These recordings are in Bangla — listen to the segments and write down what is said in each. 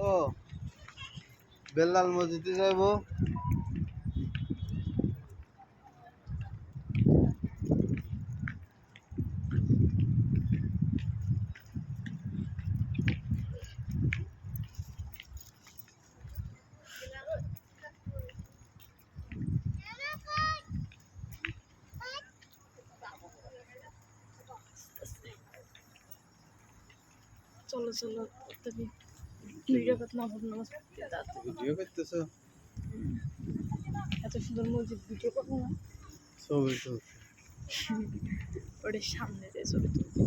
ও বেলাল মসজিদে যাইবো। চলো চলো তুমি ভিডিও করতে নামাজ পড়তে দাও। ভিডিও করতেছো? এত সুন্দর মসজিদ ভিডিও করবো না? ছবি তুলছি। ওটার সামনে দিয়ে ছবি তুলবো।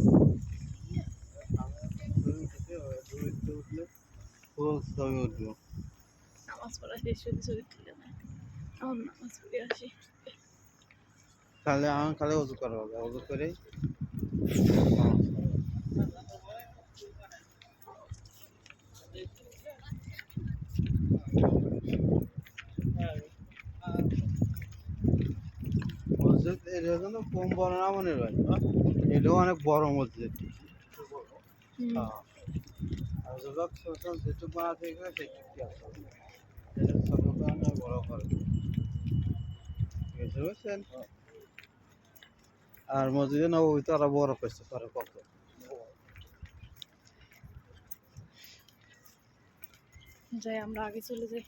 উঠলে ফুল ছবি উঠবো। নামাজ পড়া শেষ হলে ছবি তুলে না, আমার নামাজ পড়ে আসি। তাহলে আমার খালি উজু করা হবে, উজু করে মসজিদ। এটা কিন্তু কম বড় না মনে হয়, এটাও অনেক বড় মসজিদ। আর যুবক সচল যেটুকু বানাতে গেলে সেটুকু আছে, এটা ছোট কারণে বড় করে বুঝতে পারছেন। আর মসজিদে নববী তো আরো বড় করছে পরে কত। যাই আমরা আগে চলে যাই।